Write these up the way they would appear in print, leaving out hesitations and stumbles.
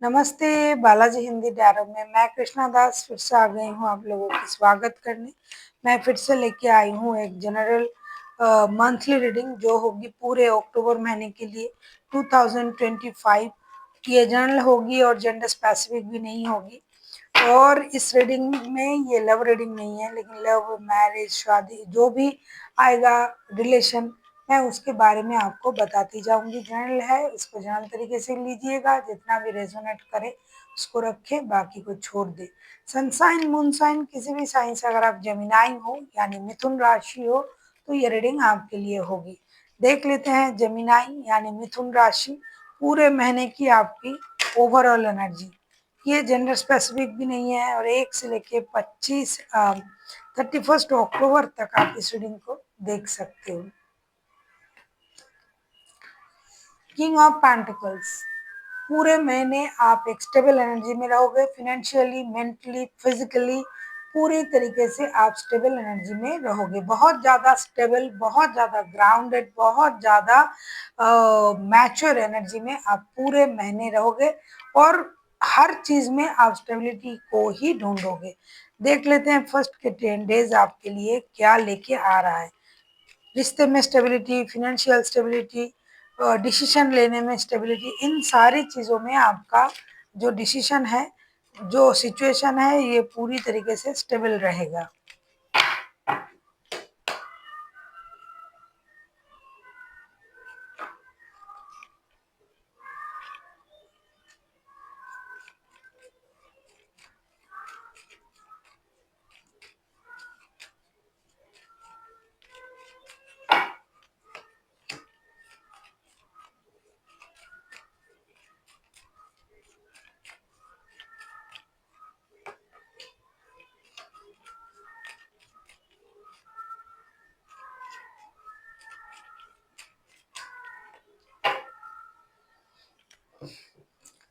नमस्ते बालाजी हिंदी टैरो में मैं कृष्णा दास फिर से आ गई हूँ आप लोगों की स्वागत करने। मैं फिर से लेके आई हूँ एक जनरल मंथली रीडिंग जो होगी पूरे अक्टूबर महीने के लिए 2025। ये जनरल होगी और जेंडर स्पेसिफिक भी नहीं होगी। और इस रीडिंग में ये लव रीडिंग नहीं है, लेकिन लव, मैरिज, शादी जो भी आएगा रिलेशन, मैं उसके बारे में आपको बताती जाऊंगी। जनरल है, इसको जनरल तरीके से लीजिएगा, जितना भी रेजोनेट करे उसको रखे, बाकी को छोड़ दे। सनसाइन, मूनसाइन, किसी भी साइन से अगर आप जेमिनाई हो यानी मिथुन राशि हो तो ये रीडिंग आपके लिए होगी। देख लेते हैं जेमिनाई यानी मिथुन राशि पूरे महीने की आपकी ओवरऑल एनर्जी। ये जेंडर स्पेसिफिक भी नहीं है और 1 से लेके 31 अक्टूबर तक आप इस रीडिंग को देख सकते हो। किंग ऑफ पेंटिकल्स, पूरे महीने आप एक स्टेबल एनर्जी में रहोगे। फाइनेंशियली, मेंटली, फिजिकली पूरी तरीके से आप स्टेबल एनर्जी में रहोगे। बहुत ज़्यादा स्टेबल, बहुत ज़्यादा ग्राउंडेड, बहुत ज़्यादा मैच्योर एनर्जी में आप पूरे महीने रहोगे और हर चीज़ में आप स्टेबिलिटी को ही ढूंढोगे। देख लेते हैं फर्स्ट के 10 डेज आपके लिए क्या लेके आ रहा है। रिश्ते में स्टेबिलिटी, फिनेंशियल स्टेबिलिटी, डिसीजन लेने में स्टेबिलिटी, इन सारी चीज़ों में आपका जो डिसीजन है, जो सिचुएशन है, ये पूरी तरीके से स्टेबल रहेगा।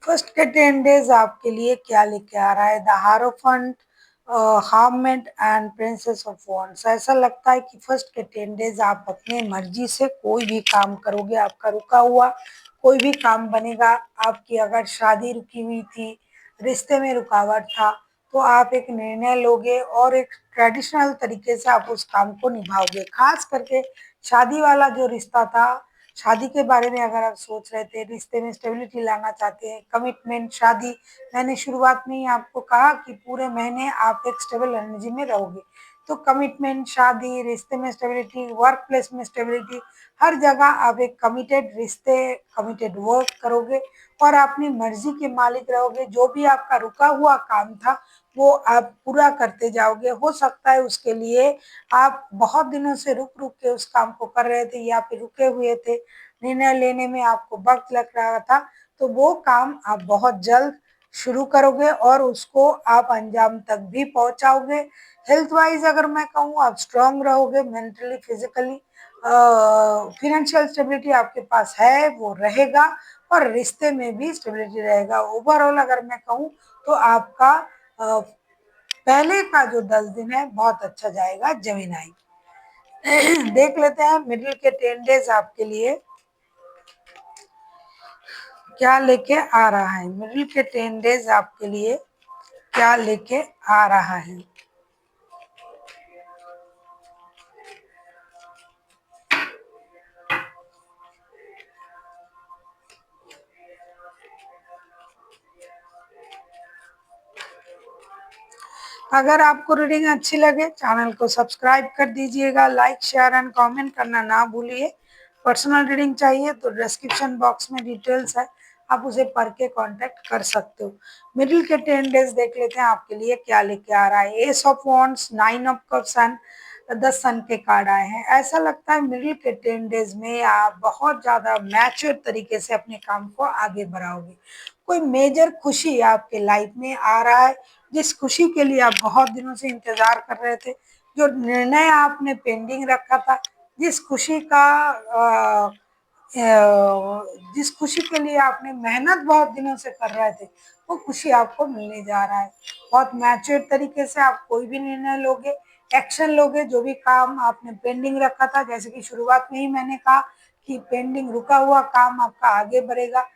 फर्स्ट के 10 डेज आपके लिए क्या लेके आ रहा है। The hierophant, hermit and princess of wands. ऐसा लगता है कि फर्स्ट के 10 डेज आप अपने मर्जी से कोई भी काम करोगे, आपका रुका हुआ कोई भी काम बनेगा। आपकी अगर शादी रुकी हुई थी, रिश्ते में रुकावट था, तो आप एक निर्णय लोगे और एक ट्रेडिशनल तरीके से आप उस काम को निभाओगे। खास करके शादी वाला जो रिश्ता था, शादी के बारे में अगर आप सोच रहे थे, रिश्ते में स्टेबिलिटी लाना चाहते हैं, कमिटमेंट, शादी, मैंने शुरुआत में ही आपको कहा कि पूरे महीने आप एक स्टेबल एनर्जी में रहोगे। तो कमिटमेंट, शादी, रिश्ते में स्टेबिलिटी, वर्क प्लेस में स्टेबिलिटी, हर जगह आप एक कमिटेड रिश्ते, कमिटेड वर्क करोगे और अपनी मर्जी के मालिक रहोगे। जो भी आपका रुका हुआ काम था वो आप पूरा करते जाओगे। हो सकता है उसके लिए आप बहुत दिनों से रुक रुक के उस काम को कर रहे थे या फिर रुके हुए थे, निर्णय लेने में आपको वक्त लग रहा था, तो वो काम आप बहुत जल्द शुरू करोगे और उसको आप अंजाम तक भी पहुंचाओगे। हेल्थ वाइज अगर मैं कहूँ, आप स्ट्रांग रहोगे मेंटली, फिजिकली। फिनेंशियल स्टेबिलिटी आपके पास है, वो रहेगा और रिश्ते में भी स्टेबिलिटी रहेगा। ओवरऑल अगर मैं कहूँ तो आपका पहले का जो 10 दिन है बहुत अच्छा जाएगा जेमिनाई। देख लेते हैं मिडिल के 10 डेज आपके लिए क्या लेके आ रहा है। मिडिल के 10 डेज आपके लिए क्या लेके आ रहा है। अगर आपको रीडिंग अच्छी लगे, चैनल को सब्सक्राइब कर दीजिएगा, लाइक, शेयर एंड कमेंट करना ना भूलिए। पर्सनल रीडिंग चाहिए तो डिस्क्रिप्शन बॉक्स में डिटेल्स है, आप उसे पढ़ के कांटेक्ट कर सकते हो। मिडिल के 10 डेज देख लेते हैं आपके लिए क्या लेके आ रहा है। S of wands, 9 of cups and 10 सन के कार्ड आए हैं। ऐसा लगता है मिडिल के 10 डेज में आप बहुत ज्यादा मैच्योर तरीके से अपने काम को आगे बढ़ाओगे। कोई मेजर खुशी आपके लाइफ में आ रहा है, जिस खुशी के लिए आप बहुत दिनों से इंतजार कर रहे थे, जो निर्णय आपने पेंडिंग रखा था, जिस खुशी का जिस खुशी के लिए आपने मेहनत बहुत दिनों से कर रहे थे, वो खुशी आपको मिलने जा रहा है। बहुत मैच्योर तरीके से आप कोई भी निर्णय लोगे, एक्शन लोगे। जो भी काम आपने पेंडिंग रखा था, जैसे कि शुरुआत में ही मैंने कहा कि पेंडिंग रुका हुआ काम आपका आगे बढ़ेगा।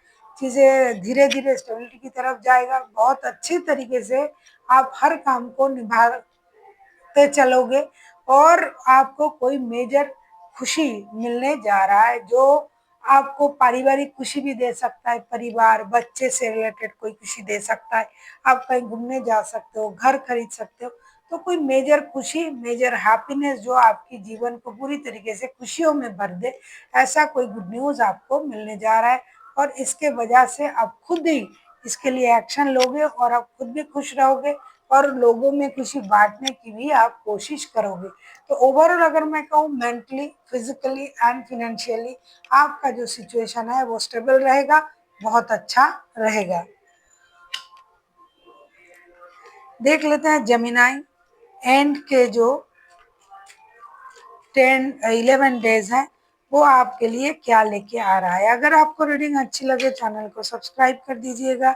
चीज़ें धीरे धीरे स्टेबिलिटी की तरफ जाएगा। बहुत अच्छे तरीके से आप हर काम को निभाते चलोगे और आपको कोई मेजर खुशी मिलने जा रहा है, जो आपको पारिवारिक खुशी भी दे सकता है। परिवार, बच्चे से रिलेटेड कोई खुशी दे सकता है। आप कहीं घूमने जा सकते हो, घर खरीद सकते हो। तो कोई मेजर खुशी, मेजर हैप्पीनेस जो आपकी जीवन को पूरी तरीके से खुशियों में भर दे, ऐसा कोई गुड न्यूज़ आपको मिलने जा रहा है। और इसके वजह से आप खुद ही इसके लिए एक्शन लोगे और आप खुद भी खुश रहोगे और लोगों में खुशी बांटने की भी आप कोशिश करोगे। तो ओवरऑल अगर मैं कहूँ, मेंटली, फिजिकली एंड फिनेंशियली आपका जो सिचुएशन है वो स्टेबल रहेगा, बहुत अच्छा रहेगा। देख लेते हैं जेमिनाई एंड के जो 11 डेज हैं वो आपके लिए क्या लेके आ रहा है। अगर आपको रीडिंग अच्छी लगे चैनल को सब्सक्राइब कर दीजिएगा,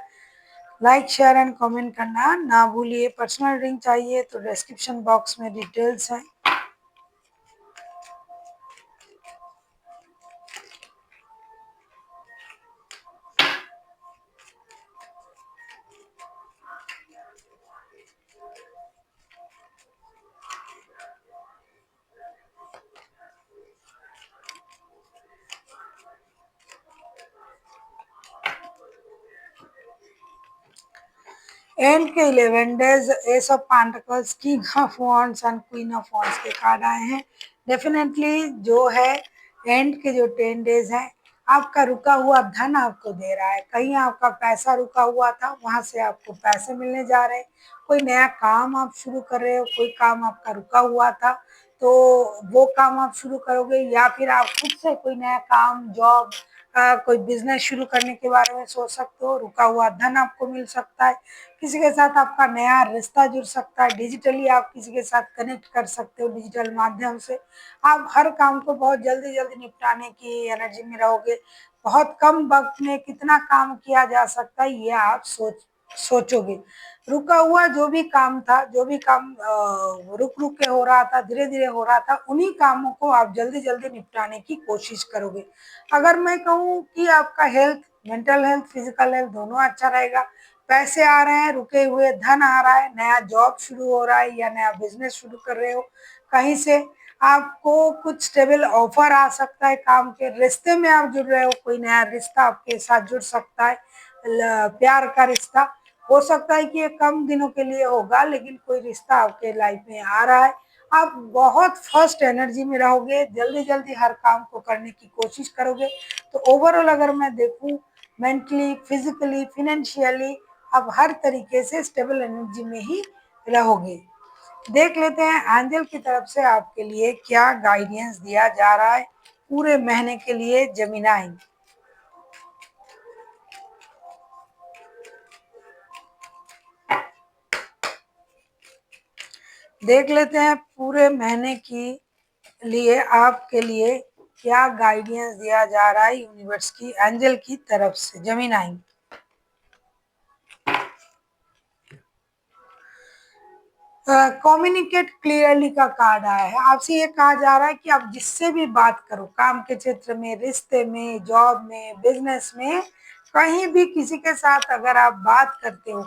लाइक शेयर एंड कमेंट करना ना भूलिए। पर्सनल रीडिंग चाहिए तो डिस्क्रिप्शन बॉक्स में डिटेल्स हैं। एंड के 11 days S of pentacles, king of wands and queen of wands के कार्ड आए हैं। डेफिनेटली जो है एंड के जो 10 डेज हैं आपका रुका हुआ धन आपको दे रहा है। कहीं आपका पैसा रुका हुआ था, वहां से आपको पैसे मिलने जा रहे हैं। कोई नया काम आप शुरू कर रहे हो, कोई काम आपका रुका हुआ था तो वो काम आप शुरू करोगे, या फिर आप खुद से कोई नया काम, जॉब, कोई बिजनेस शुरू करने के बारे में सोच सकते हो। रुका हुआ धन आपको मिल सकता है। किसी के साथ आपका नया रिश्ता जुड़ सकता है। डिजिटली आप किसी के साथ कनेक्ट कर सकते हो, डिजिटल माध्यम से। आप हर काम को बहुत जल्दी जल्दी निपटाने की एनर्जी में रहोगे। बहुत कम वक्त में कितना काम किया जा सकता है ये आप सोचोगे। रुका हुआ जो भी काम था, जो भी काम रुक रुक के हो रहा था, धीरे धीरे हो रहा था, उन्हीं कामों को आप जल्दी जल्दी निपटाने की कोशिश करोगे। अगर मैं कहूँ कि आपका health, mental health, physical health दोनों अच्छा रहेगा। पैसे आ रहे हैं, रुके हुए धन आ रहा है, नया जॉब शुरू हो रहा है या नया बिजनेस शुरू कर रहे हो, कहीं से आपको कुछ स्टेबल ऑफर आ सकता है। काम के रिश्ते में आप जुड़ रहे हो, कोई नया रिश्ता आपके साथ जुड़ सकता है। प्यार का रिश्ता हो सकता है कि ये कम दिनों के लिए होगा, लेकिन कोई रिश्ता आपके लाइफ में आ रहा है। आप बहुत फर्स्ट एनर्जी में रहोगे, जल्दी जल्दी हर काम को करने की कोशिश करोगे। तो ओवरऑल अगर मैं देखूं, मेंटली, फिजिकली, फिनेंशियली आप हर तरीके से स्टेबल एनर्जी में ही रहोगे। देख लेते हैं एंजल की तरफ से आपके लिए क्या गाइडेंस दिया जा रहा है पूरे महीने के लिए जेमिनाई। देख लेते हैं पूरे महीने की लिए आपके लिए क्या गाइडेंस दिया जा रहा है यूनिवर्स की एंजल की तरफ से जेमिनाई। कम्युनिकेट क्लियरली का कार्ड आया है। आपसे ये कहा जा रहा है कि आप जिससे भी बात करो, काम के क्षेत्र में, रिश्ते में, जॉब में, बिजनेस में, कहीं भी किसी के साथ अगर आप बात करते हो,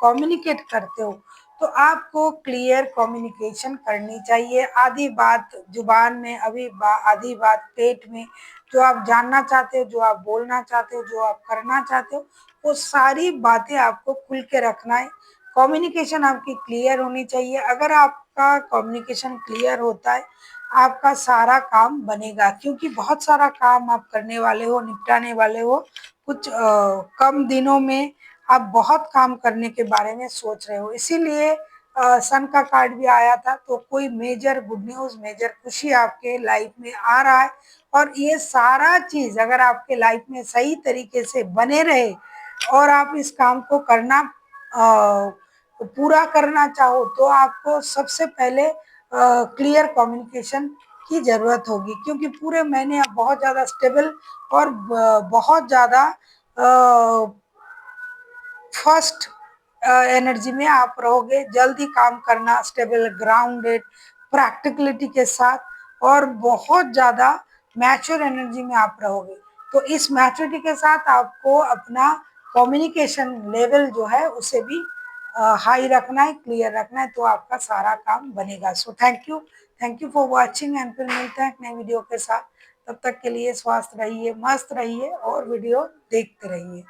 कम्युनिकेट करते हो, तो आपको क्लियर कम्युनिकेशन करनी चाहिए। आधी बात जुबान में, आधी बात पेट में। जो आप जानना चाहते हो, जो आप बोलना चाहते हो, जो आप करना चाहते हो, वो सारी बातें आपको खुल के रखना है। कम्युनिकेशन आपकी क्लियर होनी चाहिए। अगर आपका कम्युनिकेशन क्लियर होता है, आपका सारा काम बनेगा, क्योंकि बहुत सारा काम आप करने वाले हो, निपटाने वाले हो। कुछ कम दिनों में आप बहुत काम करने के बारे में सोच रहे हो, इसीलिए सन का कार्ड भी आया था। तो कोई मेजर गुड न्यूज़, मेजर खुशी आपके लाइफ में आ रहा है। और ये सारा चीज़ अगर आपके लाइफ में सही तरीके से बने रहे और आप इस काम को करना पूरा करना चाहो, तो आपको सबसे पहले क्लियर कम्युनिकेशन की ज़रूरत होगी, क्योंकि पूरे महीने आप बहुत ज़्यादा स्टेबल और बहुत ज़्यादा फर्स्ट एनर्जी में आप रहोगे। जल्दी काम करना, स्टेबल, ग्राउंडेड, प्रैक्टिकलिटी के साथ और बहुत ज़्यादा मैच्योर एनर्जी में आप रहोगे। तो इस मैच्योरिटी के साथ आपको अपना कम्युनिकेशन लेवल जो है उसे भी हाई रखना है, क्लियर रखना है, तो आपका सारा काम बनेगा। So thank you for watching and फिर मिलते हैं एक नए वीडियो के साथ। तब तक के लिए स्वस्थ रहिए, मस्त रहिए और वीडियो देखते रहिए।